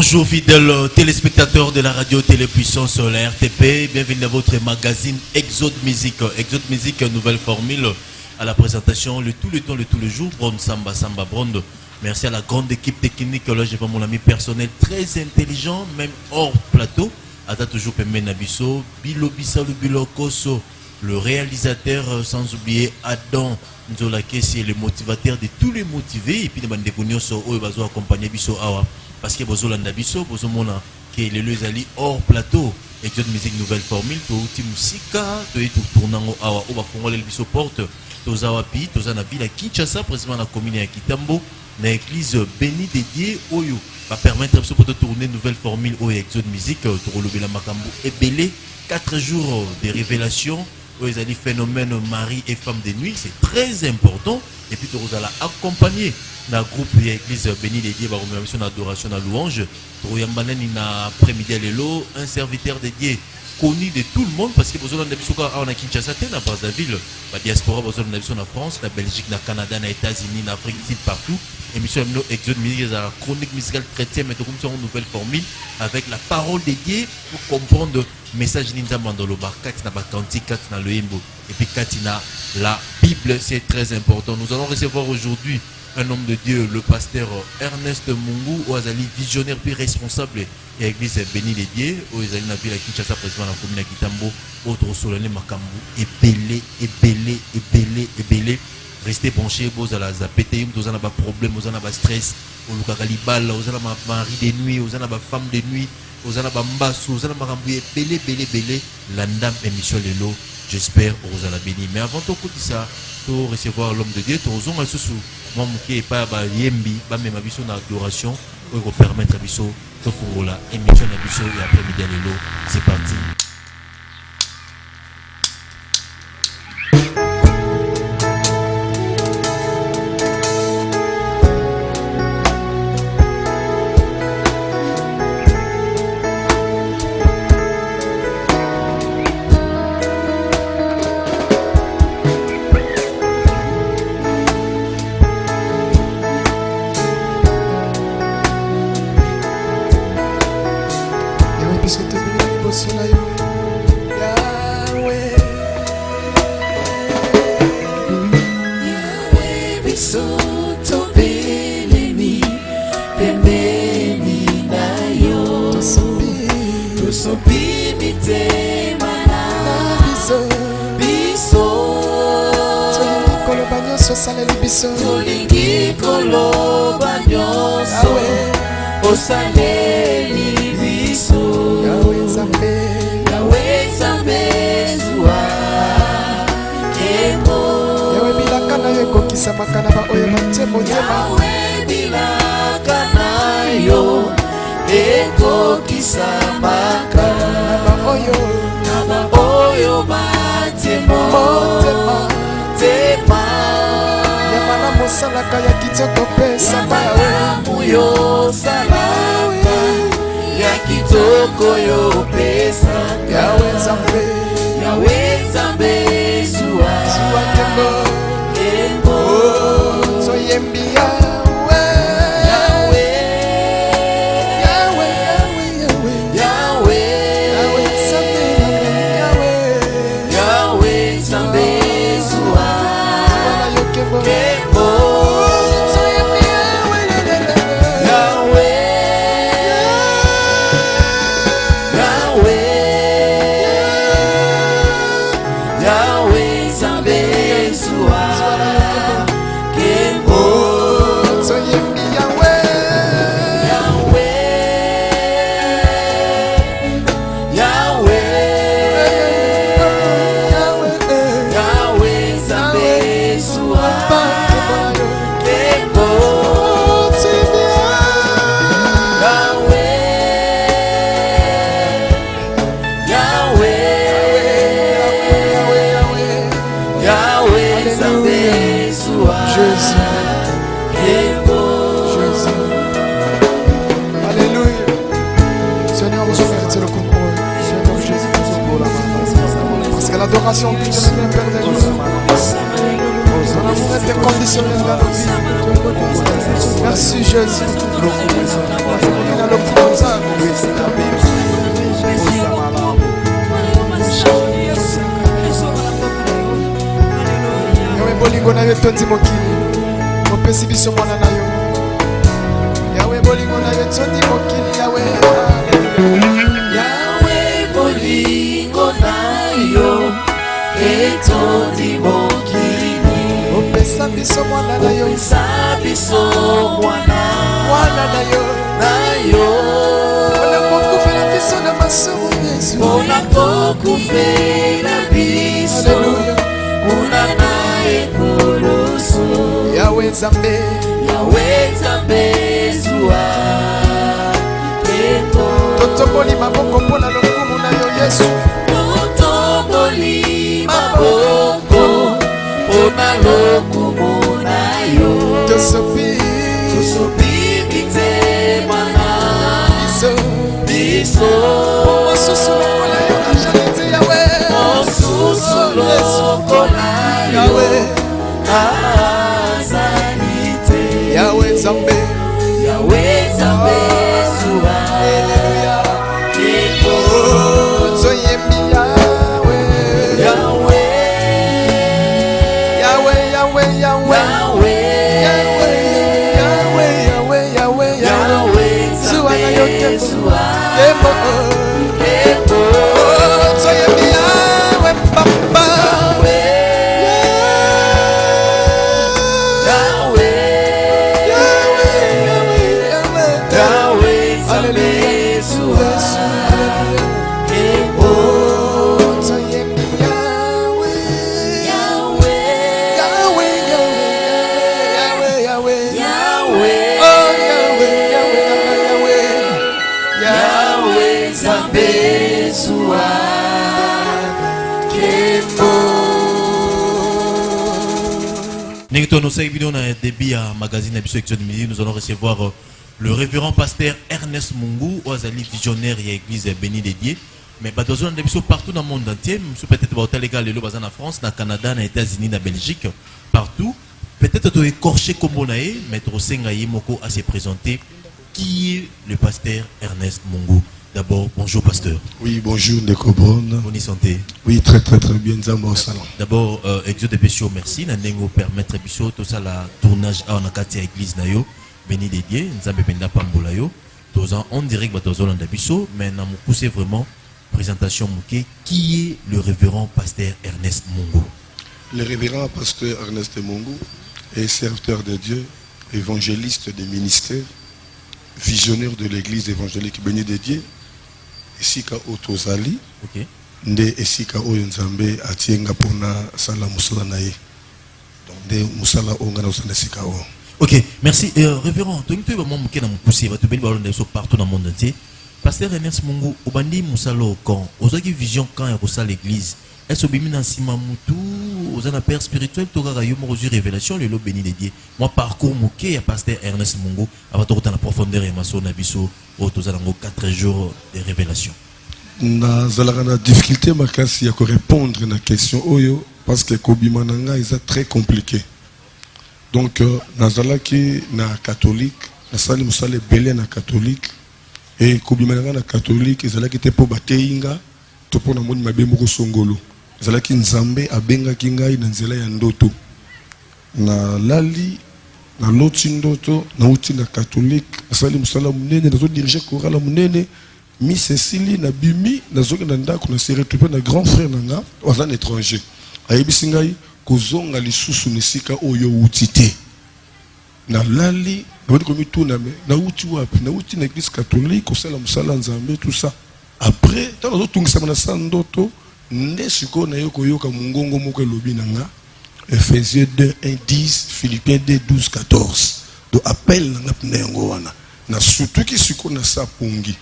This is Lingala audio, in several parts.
Bonjour fidèles téléspectateurs de la radio Télépuissance sur la RTP. Bienvenue dans votre magazine Exode Musique. Exode Musique, nouvelle formule à la présentation, le tout le temps, le tout le jour. Bron Samba, Samba Bronde. Merci à la grande équipe technique. Là, j'ai pas mon ami personnel très intelligent, même hors plateau. Ata toujours Pembe Nabiso, Bilo Bissalo Bilo Koso, le réalisateur, sans oublier Adam Nzola Kessi, le motivateur de tous les motivés. Et puis, les Bandekunios, ils vont accompagner Bisso Awa. Parce que Bozo Landabiso, Bozo Mona, qui est le Lezali hors plateau. Exode Musique, nouvelle formule, Touti Musika, tout tournant au Awa, au Bakongo, l'Elbiso Porte, Tozawapi, Tozanabi, la Kinshasa, précisément la commune à Kitambo, l'église bénie dédiée Oyo, va permettre de tourner nouvelle formule au Exode Musique, Torolobe la Makambo et Belé, 4 jours de révélation. Ils ont dit phénomène mari et femme de nuit, c'est très important. Et puis, vous allez accompagner dans le groupe de l'église bénie dédiée par une mission d'adoration à louange. Pour Yambanen, il y a après-midi à l'élo, un serviteur dédié connu de tout le monde parce que vous avez en Kinshasa, dans Brazzaville, la diaspora, vous avez en France, la Belgique, le Canada, les États-Unis, l'Afrique, partout. Émission Exode Musique, la chronique musicale chrétienne, mais comme ça, une nouvelle formule avec la parole dédiée pour comprendre le message Ninja Mandoloba, Katina Bakanti, Katina Loembo, et puis Katina, la Bible, c'est très important. Nous allons recevoir aujourd'hui un homme de Dieu, le pasteur Ernest Mungu, Oazali, visionnaire puis responsable de l'église bénie dédiée, Oazali na ville à Kinshasa, président de la commune à Kitambo, autre Solane Makambu, et belé. Restez branchés, vous allez zapéter, vous avez des problèmes, vous avez des stress, vous avez des balles, vous avez des maris de nuit, vous avez des femmes de nuit, vous avez des mbassou, vous avez des belé, l'andam émission Lelo, j'espère que vous allez béni. Mais avant tout ça, pour recevoir l'homme de Dieu, vous avez sous moi qui est pas yembi, même ma vision d'adoration, pour vous permettre à biso, de faire la émission à biso et après-midi Lelo, c'est parti. L'adoration que tu nous viens faire de nous. Ton amour est inconditionnel dans nos vies. Merci Jésus. Dans le bolingo na yo tondi mokili mopesi biso mwana na yo yawe bolingo na yo tondi mokili yawe yawe bolingo na yo etondi mokili opesa biso mwana na yo opesa biso mwana na yo mpona kokufela biso na masumu Yesu mpona kokufela biso kuna na ekulusu yawe nzambe zuwa eko totoboli maboko mpona lokumu na yo Yesu totoboli maboko mpona lokumu na yo tosopi bitema na biso mosusu lokola yo ajanete yawe mosusu lokola yawe azalite yawe nzambe zuwa eko toyembi yawe yawe zuwa na yo tembo toyembi yawe papa Début à magazine nous allons recevoir le révérend pasteur Ernest Mungu, Oazali visionnaire et église bénie dédiée. Mais nous avons partout dans le monde entier, peut-être en France, au Canada, aux États-Unis, en Belgique, partout. Peut-être tu écorché comme on a, mais tu à se présenter. Qui est le pasteur Ernest Mungu? D'abord, bonjour pasteur. Oui, bonjour Nekobon. Bonne santé. Oui, très bien. D'abord, Exode Bessio, merci. Nous permettre tout ça, la tournage à l'église Nayo, béni dédié, nous avons penda Pambolayo. On dirait que nous avons Bisso, mais nous poussé vraiment présentation mouké. Qui est le révérend pasteur Ernest Mungu? Le révérend pasteur Ernest Mungu est serviteur de Dieu, évangéliste des ministères, visionnaire de l'église évangélique béni dédié. Esika otozali nde esika oyo nzambe atienga pona sala musala na ye donc nde musala onga na usana esika o. Ok, merci révérend. Donc tu vas m'emmener dans mon poussé, va te bénir partout dans le monde entier. Pasteur Ernest Mungu, obandi musalo quand ozaki vision quand il reçoit l'église. Est-ce que bimi na sima mutu ozana père spirituel toka yo mo révélation le lo béni dédié. Moi parcours moké ya pasteur Ernest Mungu avant de rentrer en profondeur et maso na biso au tozalango 4 jours de révélation. Na zalaka na difficulté makasi ya ko répondre na question oyo parce que kobima nanga est très compliqué. Donc na zalaki na catholique, na sali musala belé na catholique et kobima nanga na catholique zalaki te po bateinga to pona moni mabe moko songolo. Zalaki nzambe abengaki ngai na nzela ya ndoto na lali na loti ndoto na uti na catholique asali musala munene nazo diriger chorale munene mi Cécilie na bimi nazoki na ndako na se retrouver na grand frère nanga wazan étranger ayebisi ngai kozonga lisusu nisika oyo uti te na lali na bodi komi tuna me na uti wapi na uti na église catholique kosala musala nzambe tout ça après tant nazo tungisa na sandoto nde siko na yo koyoka mungongo moko elobi nanga Ephésiens 2, 1, 10, Philippiens 2, 12, 14. Donc appel nanga pnengo wana na surtout ki siko na sa pongi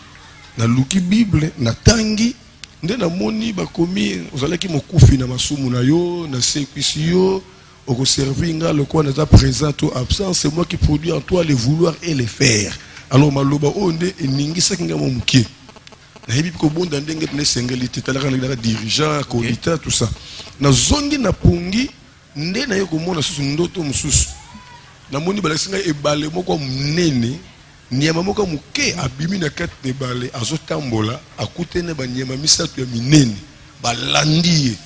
na luki bible na tangi nde na moni bakomi ozalaki mokufi na masumu na yo na sekwisi yo oko servir nga le quoi na présent ou absent c'est moi qui produis en toi le vouloir et le faire. Alors maloba onde eningi sakinga mo mukie na hibi ko bonda ndenge tne sengelité talaka na dirigeant coordinateur tout ça na zongi na pongi nde na yo komona susu ndoto mususu na moni balasinga ebale moko munene Niama moko muke abimi na kati de balé azotambola akutene ba niama misatu ya minene balandi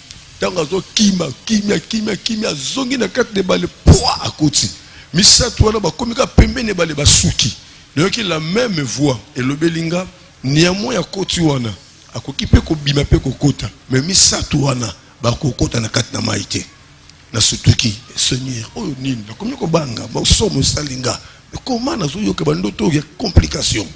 tanga zo kimia zongi na kati de balé poa akoti misatu wana bakomika pembene balé basuki noki la même voix et le belinga niamo ya koti wana akoki pe ko bima pe ko kota mais misatu wana bakokota na kati na maite na sutuki Seigneur oyo nini na komi ko banga ba somo salinga comment nazo yoka bandoto ya complication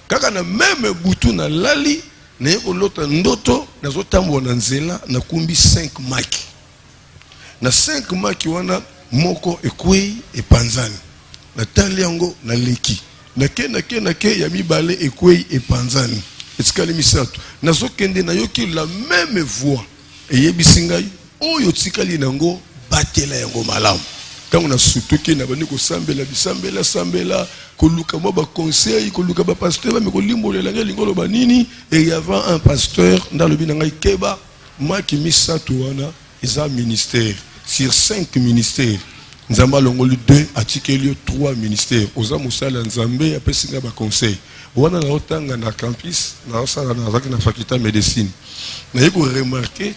kaka na même butu na lali na yeko lota ndoto nazo tambo na nzela na kumbi 5 maki na 5 maki wana moko ekwei epanzani na tali yango na leki na ke ya mibale ekwei epanzani etikali misatu nazo kende na yoki la même voix eyebisingai oyo tikali nango batela yango malamu quand na sutuki na bani ko sambela koluka mo ba conseil koluka ba pasteur mais ko limbolela ngelo banini et il y avait un pasteur dans le binanga keba maki misatu wana isa ministère sur 5 ministères nzamba longoli 2 atikeli 3 ministères oza musala nzambe apesinga ba conseil wana na otanga na campus na osala na zaki na faculté médecine na yeko remarquer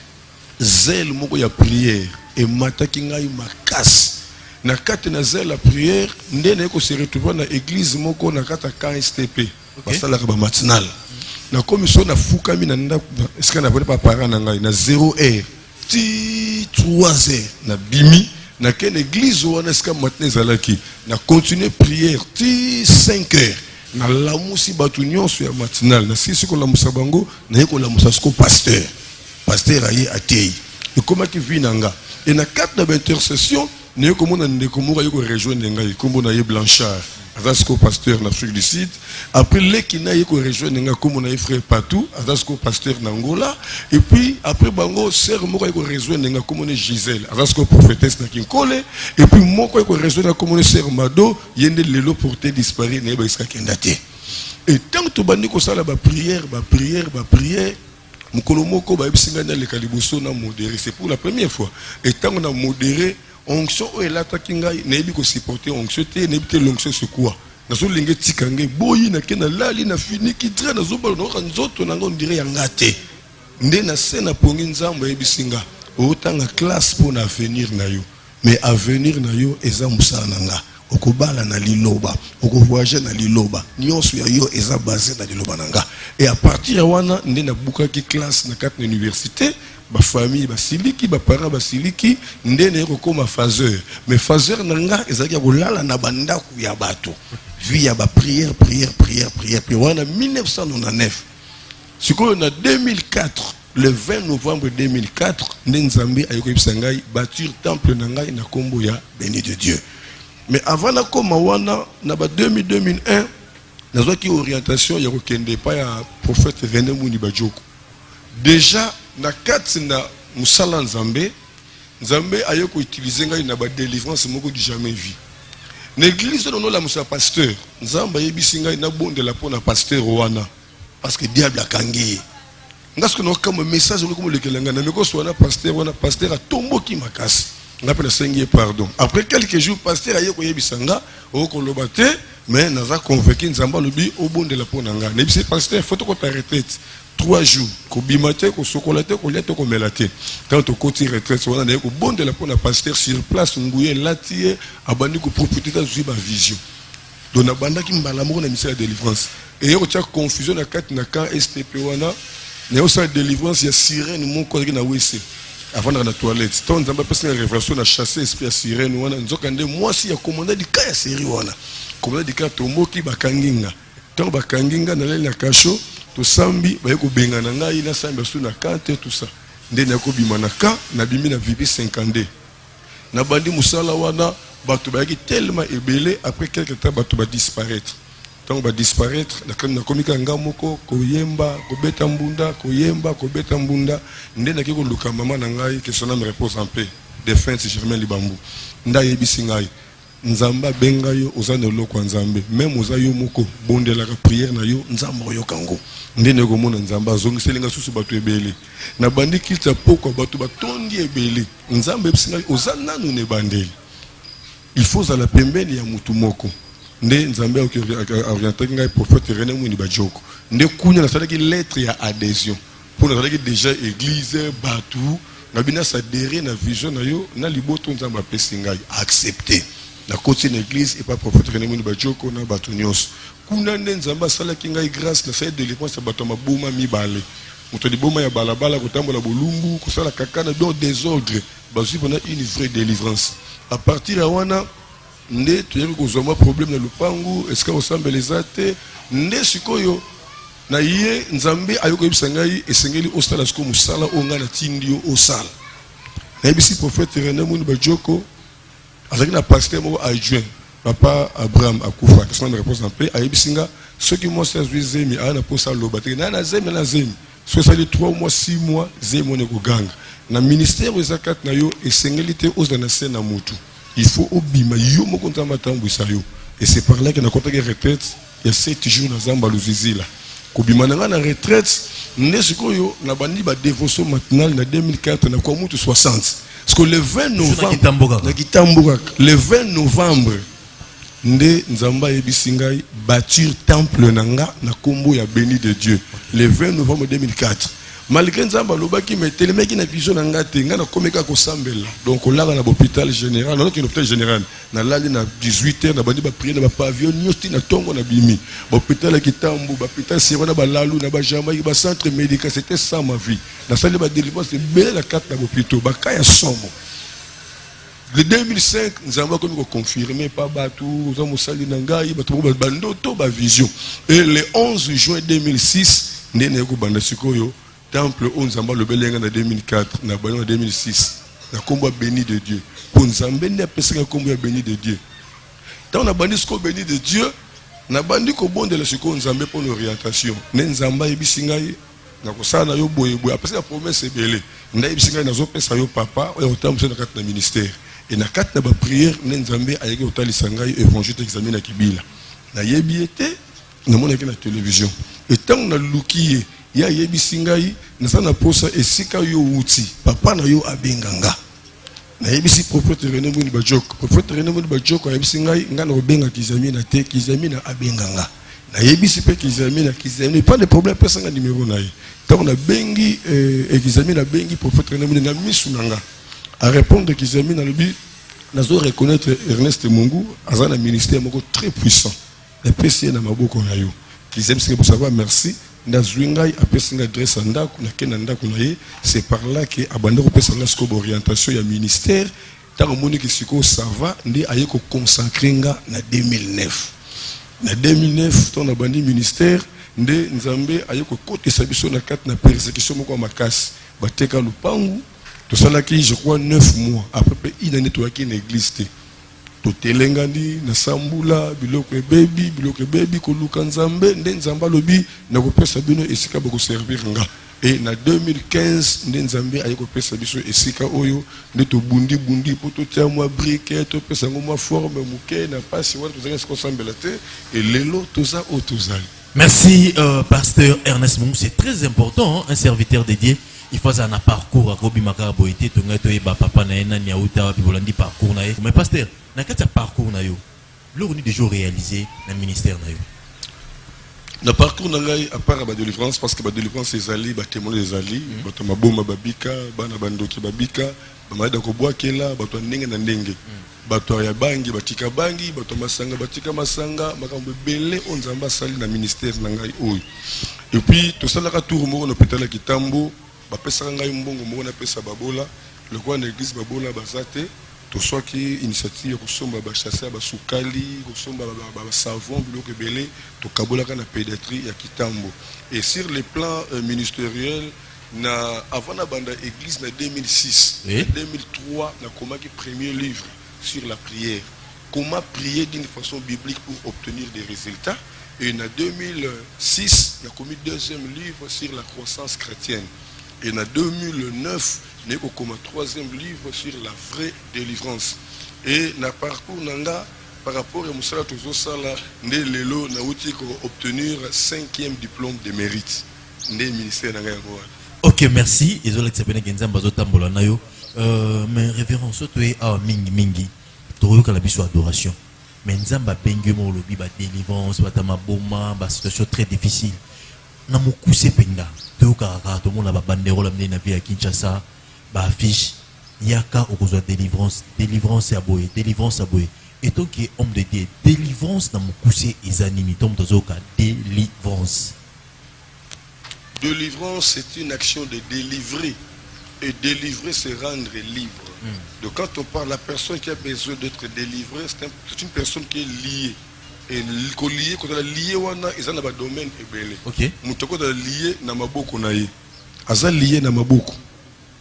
zèle moko ya prière et mataki ngai makasi na kati na zèle la prière ndene ko se retrouver na église moko na kata KSTP basala ka ba matinal na commission na fukami na nda est-ce que na pas parent na ngai na 0 heure ti 3 heures na bimi na ken église wana est-ce que matin zalaki na continuer prière ti 5 heures na lamusi batu nyonso ya matinal na sisi ko la musabango na yeko la musasko pasteur aye atei et comment qui vit nanga et na carte d'intercession ne ko mona ndeko moko yeko rejoindre ngai kombo na ye Blanchard azasko pasteur na Afrique du Sud après lekina yeko rejoindre nga kombo na ye frère Patou azasko pasteur na Angola et puis après bango sœur moko yeko rejoindre nga kombo na Gisèle azasko prophétesse na Kinkole et puis moko yeko rejoindre kombo na sœur Mado yende lelo porté disparu na ba iska kendate et tant to bandi ko sala ba prière mukolo moko ba bisinga na le kaliboso na modéré c'est pour la première fois et tant on a modéré onction o elata kingai na ebi ko supporter onction te na ebite l'onction c'est quoi na so lenge tikange boyi na kena lali na fini ki tra na zo balo na nzoto na ngo ndire yangate nde na sena pongi nzambo ebisinga o tanga classe pour na avenir na yo mais avenir na yo eza musala nanga okobala na liloba okovoyager na liloba nyonso ya yo eza basé na liloba nanga et à partir ya wana nde na bukaki classe na kati na université ba famille basiliki ba parents basiliki nde na kokoma phaseur mais phaseur nanga ezaki ya kolala na bandaku ya bato via ba prière wana 1999 sikoyo na 2004 le 20 novembre 2004 nde nzambe ayoko bisangai bâtir temple nanga na kombo ya béni de Dieu. Mais avant la koma wana na ba 2001 nazo ki orientation ya kokende pa ya prophète René Mouni Bajoko déjà na kati na musala nzambe ayoko utiliser ngai na ba délivrance moko du jamais vu l'église non la musa pasteur nzamba yebisi ngai na bonde la pona pasteur wana parce que diable akangi ngasko no comme message comme le kelanga na meko so wana pasteur a tomboki makasi ngapela sengi pardon après quelques jours pasteur ayeko yebisanga okoloba te mais naza convaincu nzamba lobi obonde la pona nga nebisi pasteur faut ko t'arrêter 3 jours ko bimate ko sokolate ko lete ko melate quand to koti retraite wana na ko bonde la pona pasteur sur place nguye latie abandi ko propriété zuiba vision dona banda ki mbala moko na ministère de délivrance et yo tia confusion na kati na camp STP wana na yo sa délivrance ya sirène mon ko na wese avant dans la toilette tant nzamba pesa na révélation na chasser esprit ya sirène wana nzokande moi si ya commandant di ka ya série wana commandant di ka tomoki bakanginga tant bakanginga na leli na kasho to sambi ba yeko benga na ngai na sambi su na kante tout ça ndene ko bima na ka na bimi na VIP 50 na bandi musala wana bato ba yaki tellement ebelé après quelque temps bato ba disparaître tant ba disparaître na komika ngamoko koyemba kobeta mbunda ndene ki ko luka mama na ngai que son âme repose en paix défunt Germain Libambu nda yebisi ngai nzamba benga yo ozana lokwa nzambe même ozayo moko bondela ka prière na yo nzamba yo kango ndene ko mona nzamba zongiselinga susu bato ebele na bandi kilta poko bato batondi ebele nzamba ebisinga ozana nanu ne bandeli il faut za la pembeni ya mutu moko nde nzambe orienté ngai prophète René Mwini Bajoko nde kunya nasalaki lettre ya adhésion pour nasalaki déjà église batou na bina s'adhérer na vision na yo na liboto nzambe apesi ngai accepter na côté na église et pas prophète René Mwini Bajoko na batou nyos kuna nde nzambe asalaki ngai grâce na salle de délivrance ya bato mabuma mibale moto liboma ya balabala kotambola bolumbu kosala kakana dans désordre bazwi pendant une vraie délivrance à partir de wana nde toyebi kozwa problème na lupangu est-ce que osambeleza te nde sikoyo na ye nzambe ayokoyebisa ngai esengeli osala siko mosala oyo ngai natindi yo osala nayebisi prophète René Mwini Bajoko azalaki na pasteur moko adjoint papa Abraham akufa kasana réponse en paix ayebisi nga soki mwasi azwi zemi aya na posa aloba te na zemi na zemi so esali 3 mois 6 mois zemi one koganga na ministère oyo eza kati na yo esengeli te ozala na se na mutu il faut obima yo moko nzambe atambwisa yo et c'est par là que na kotaki retraite il y a 7 jours na zamba luzizila kobima na nga na retraite nde sikoyo na bandi ba dévotion matinale na 2004 na kwa mutu 60 parce que le 20 novembre na Kitamboka le 20 novembre nde nzamba ayebisi ngai bâtir temple na nga na kombo ya béni de Dieu le 20 novembre 2004 malgré nzamba lobaki metelemeki na vision na nga te nga na komeka kosambela donc olanga na hôpital général na notre hôpital général na lali na 18h na bandi ba prier na ba pavillon nyoti na tongo na bimi hôpital ya Kitambo ba hôpital sero na ba lalu na ba Jamaïque ba centre médical c'était ça ma vie na sali ba délivrance belle la carte na hôpital ba kaya somo. Le 2005, nous avons confirmé par Batou, nous avons sali nangai, Batou bandoto ba vision. Et le 11 juin 2006, nous avons banda sikoyo temple on zamba le belenga en 2004, na bana en 2006. Na kombo béni de Dieu. Pour nzambe ne pesa kombo béni de Dieu. Tant on a bandi siko béni de Dieu, na bandi ko bonde la siko nzambe pour l'orientation. Ne nzamba ebisingai na kosana yo boye boye après la promesse ebele. Nda ebisingai na zo pesa yo papa, o tambo na kati na ministère. Et na kati na ba prière nzambe ayeke otalisa ngai évangile examen na kibila na yebi ete na monaki na télévision et tant na lukiye ya yebisi ngai na na posa esika yo uti papa na yo abenganga na yebisi prophète René Mwini Bajoko prophète René Mwini Bajoko yebisi ngai nga na obenga kizami na te kizami na abenganga na yebisi pe kizami na kizami pas de problème pesa nga numéro na ye tant na bengi kizami na bengi prophète René Mwini na misu nanga à répondre qu'ils ont mis dans le but, nous devons reconnaître Ernest Mungu, dans un ministère très puissant. Les PCA dans Maboko Nayo. Qu'ils aiment ce que vous savez, merci. Nous avons une adresse en Dak, c'est par là que Abandero Pesanga Skob orientation, il y a ministère. Tant que ça va, nous avons consacré en 2009. En 2009, on a bandé ministère. Nous avons côté Sabiso na 4 na persécution moko makasi. Bateka lupangu. Tout ça là qui je crois 9 mois à peu près il n'en est une église tout telengandi na sambula biloko baby ko luka nzambe nde nzamba lobi na ko pesa bino esika boko servir nga et na 2015 nde nzambe ayi ko pesa biso esika oyo nde to bundi pour to tia moi briquet to pesa ngo moi forme muke na pasi wana to zanga ko sambela te et lelo to za o to zali. Merci pasteur Ernest Mungu, c'est très important, un serviteur dédié. Il faut un parcours à Kobi Makara Boité, tu as papa na niauta bibolandi parcours na. Mais pasteur, na kati parcours na yo. L'on déjà réalisé dans le ministère na yo. Le parcours na ngai à part ba délivrance parce que ba délivrance les alliés, ba témoin les alliés, ba to maboma babika, bana bandoki babika, ba maida ko boakela, ba to ndenge na ndenge. Ba to ya bangi, ba tika bangi, ba to masanga, ba tika masanga, makambo belé on nzamba sali na ministère na ngai oyo. Et puis tout ça la tour mo na hôpital ya Kitambo. Bapesa ngai mbongo moko na pesa babola le coin d'église babola bazate to soit qui initiative ko somba ba chasser ba sukali ko somba ba savon biloko belé to kabola kana pédiatrie ya Kitambo et sur le plan ministériel na avant na banda église na 2006 et 2003 na komaki premier livre sur la prière comment prier d'une façon biblique pour obtenir des résultats et en 2006 na commis deuxième livre sur la croissance chrétienne. Et en 2009, nous avons comme troisième livre sur la vraie délivrance. Et dans le parcours, par rapport à Moussala Tozosala, nous avons obtenir 5e diplôme de mérite. Ministère. Ok, merci. Mais révérence, tu es à Mingi. Tu as eu adoration. mais nzamba bengue mo lobi ba délivrance ba tamaboma ba situation très difficile na mokuse penga to kaka to mona ba banderole mne na vie ya Kinshasa ba affiche yaka okozwa délivrance ya boye et donc qui est homme de Dieu délivrance na mokuse ezanini tom tozoka délivrance. Délivrance, c'est une action de délivrer. Et délivrer, c'est rendre libre. Donc quand on parle, la personne qui a besoin d'être délivrée, c'est une personne qui est liée. Et lié, quand on est lié, ils ont un domaine ébélé. Ok. Quand on est lié, na maboko na ye. Aza lié na maboko.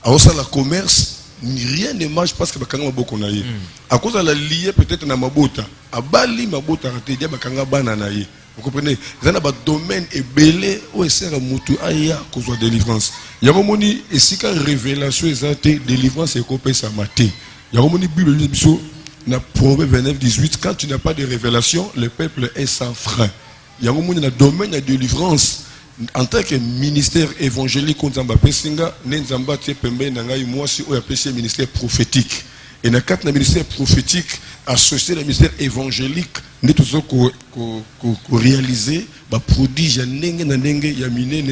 Alors ça, la commerce, rien ne marche parce que bakanga maboko na ye. À cause de la lié, peut-être na mabota. Abali mabota raté, dia bakanga bana na ye. Vous comprenez? Ils ont un domaine ébélé où ils servent à moutou aya cause de délivrance. Il y a un moment et si quand révélation est délivrance est coupée sa maté. Il y a un moment Bible dit na Proverbe 29-18 quand tu n'as pas de révélation le peuple est sans frein. Il y a un moment dans le domaine de délivrance en tant que ministère évangélique on zamba pesinga nenzamba tie pembe na ngai moi si o appelé ministère prophétique. Et dans le ministère prophétique associé au ministère évangélique, nous devons réaliser des prodiges.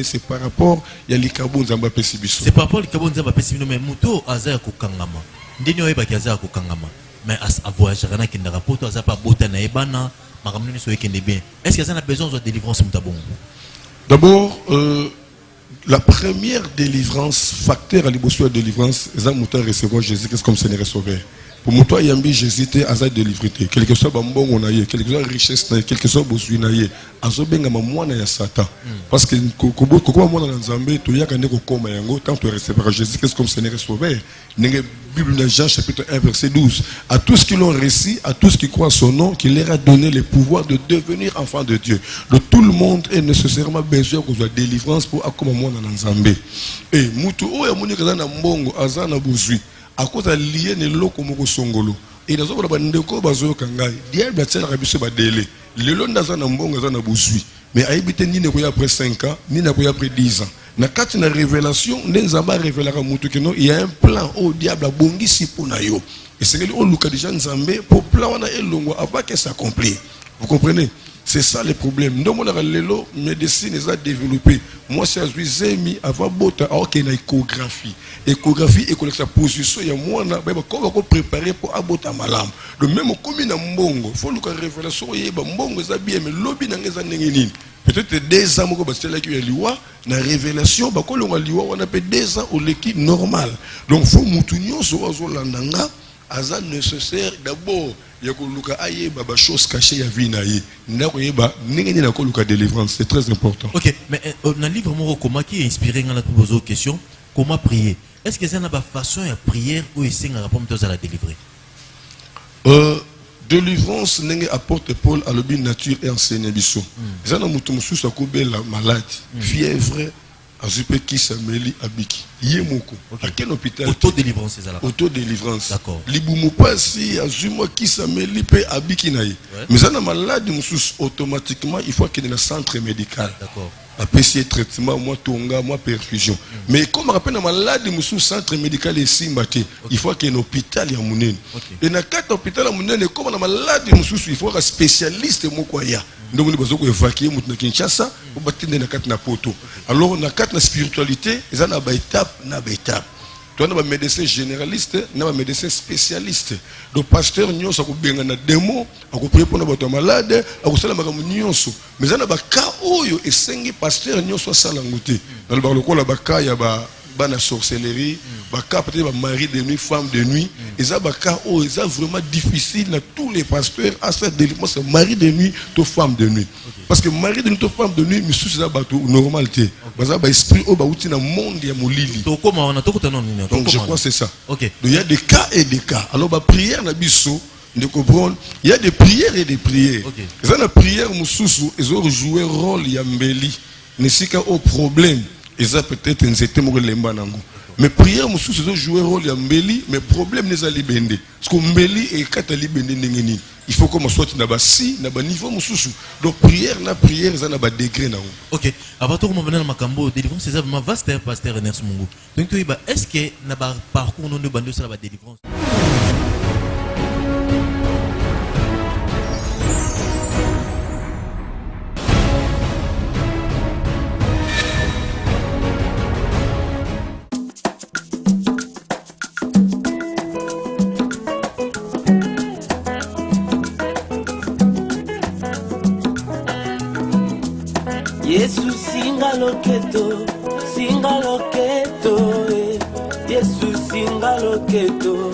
C'est par rapport à l'Ikabo Nzamba Pesibiso. C'est par rapport à l'Ikabo Nzamba Pesibiso, mais Mouto Azaya Kokangama. Ndinyo Eba Kiazaya Kokangama. Mais à voyager, il y a un rapport, il n'y a pas de Ebana, bien. Est-ce qu'il y a besoin de délivrance? D'abord, la première délivrance, facteur à l'ébauche de délivrance, c'est de recevoir Jésus comme Seigneur et Sauveur. Pour moi, Yambi, Jésus était à sa délivrité. Quel que soit Bambon, on a eu, quel que soit richesse, quel que soit Bosuin, on a eu. Azobenga moi na Satan. Parce que comment moi dans Zambé, tu y a qu'un écho comme yango, tant tu recevoir Jésus comme Seigneur et Sauveur. Bible de Jean chapitre 1 verset 12. À tous qui l'ont reçu, à tous qui croient son nom, qu'il leur a donné le pouvoir de devenir enfants de Dieu. De tout le monde est nécessairement besoin qu'on soit délivrance pour accompagner moi dans Zambé. Et mutu o ya moni kaza na mbongo azana bozui. À cause de lier ne loko moko songolo. Et dans ce cas, ndeko bazo kangai. Diable a tsela kabiso ba délai. Le long d'azana mbongo azana bozui. Mais à habiter ni ne koya après 5 ans, ni ne koya après 10 ans. Na kati na révélation, nenzamba révélera mutu keno, il y a un plan au diable a bongi si pona yo. Et c'est que le luka déjà nzambe pour plan wana elongo avant que ça s'accomplisse. Vous comprenez? C'est ça le problème. Nous, la médecine est développée. Moi, je suis avant bota, alors qu'il y a une échographie. Échographie et sa position, il y a moi, on va préparer pour abota malam. Le même comme il y a mbongo, il faut que la révélation, il y a mbongo, mais lobby n'a pas de peut-être 2 ans, la révélation, on a 2 ans au l'équipe normal. Donc, il faut que sur landanga. Azan nécessaire d'abord il y a des choses cachées à vie délivrance, c'est très important. Ok, mais dans le livre comment qui est inspiré dans la poser question comment prier? Est-ce que c'est une façon de prière ou c'est un rapport à la délivrer? Délivrance apporte Paul à l'objet nature et enseigne biso. Ça na mutu mususu akobe la malade, fièvre azupe qui s'ameli abiki yemoko à quel hôpital auto-délivrance c'est ça auto-délivrance d'accord libumu pasi azuma qui s'ameli pe abiki naï mais ça na malade mususu automatiquement il faut qu'il y ait un centre médical d'accord apaiser traitement moi tonga moi perfusion mais comme rappelle un malade mususu centre médical ici mbate il faut qu'il y ait un hôpital ya munene et na quatre hôpital ya munene comme na malade mususu il faut un spécialiste moko ya donc nous besoin évacuer mutu na Kinshasa pour battre na quatre na poto alors na quatre na spiritualité ils ont na étape tu as un médecin généraliste un médecin spécialiste le pasteur nyonso akubenga na démon akuprie pour na bato malade akusala makambo nyonso mais ana ba cas oyo esengi pasteur nyonso sala nguté dans le barloko la baka ya bana sorcellerie baka peut-être ba mari de nuit femme de nuit et ça baka oyo est vraiment difficile na tous les pasteurs à cette délivrance c'est mari de nuit to femme de nuit parce que mari de nuit to femme de nuit mais sous ça bato normalité parce que ba esprit o ba uti na monde ya molili to comment on a to kutana nini donc je crois que c'est ça OK donc il y a des cas et des cas alors ba prière na biso de comprendre il y a des prières et des prières ça na prière mususu ils ont joué rôle ya mbeli nesika au problème ils ont peut-être nzete mo lemba nango mais prière mususu ils ont joué rôle ya mbeli mais problème les ali bende parce que mbeli et katali bende ngeni il faut qu'on soit na ba si na ba niveau mususu donc prière ça na ba degré na. OK avant tout comment na makambo délivrance c'est vraiment vaste pasteur Ernest Mungu donc tu est-ce que na ba parcours non de bande sur la délivrance loketo, singa loketo, Yesu singa loketo,